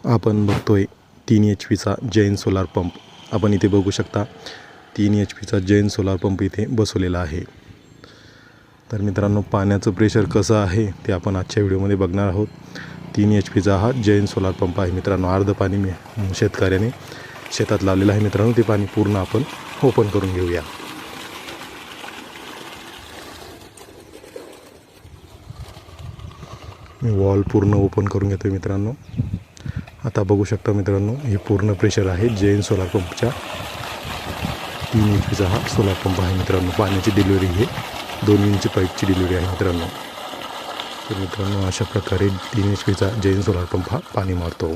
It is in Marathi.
आपण बघतोय 3 HP जैन सोलार पंप. आपण इथे बघू शकता 3 HP जैन सोलार पंप इथे बसवलेला आहे. तर मित्रांनो, पाण्याचं प्रेशर कसं आहे ते आपण आजच्या व्हिडिओमध्ये बघणार आहोत. 3 HP हा जैन सोलार पंप आहे मित्रांनो. अर्ध पाणी शेतकऱ्याने शेतात लावलेलं आहे मित्रांनो. ते पाणी पूर्ण आपण ओपन करून घेऊया. मी वॉल पूर्ण ओपन करून घेतो मित्रांनो. आता बघू शकता मित्रांनो, हे पूर्ण प्रेशर आहे जैन सोलार पंपच्या. 3 HP हा सोलार पंप आहे मित्रांनो. पाण्याची डिलिव्हरी हे 2 इंच पाईपची डिलिव्हरी आहे मित्रांनो. तर मित्रांनो, अशा प्रकारे 3 HP जैन सोलार पंप हा पाणी मारतो.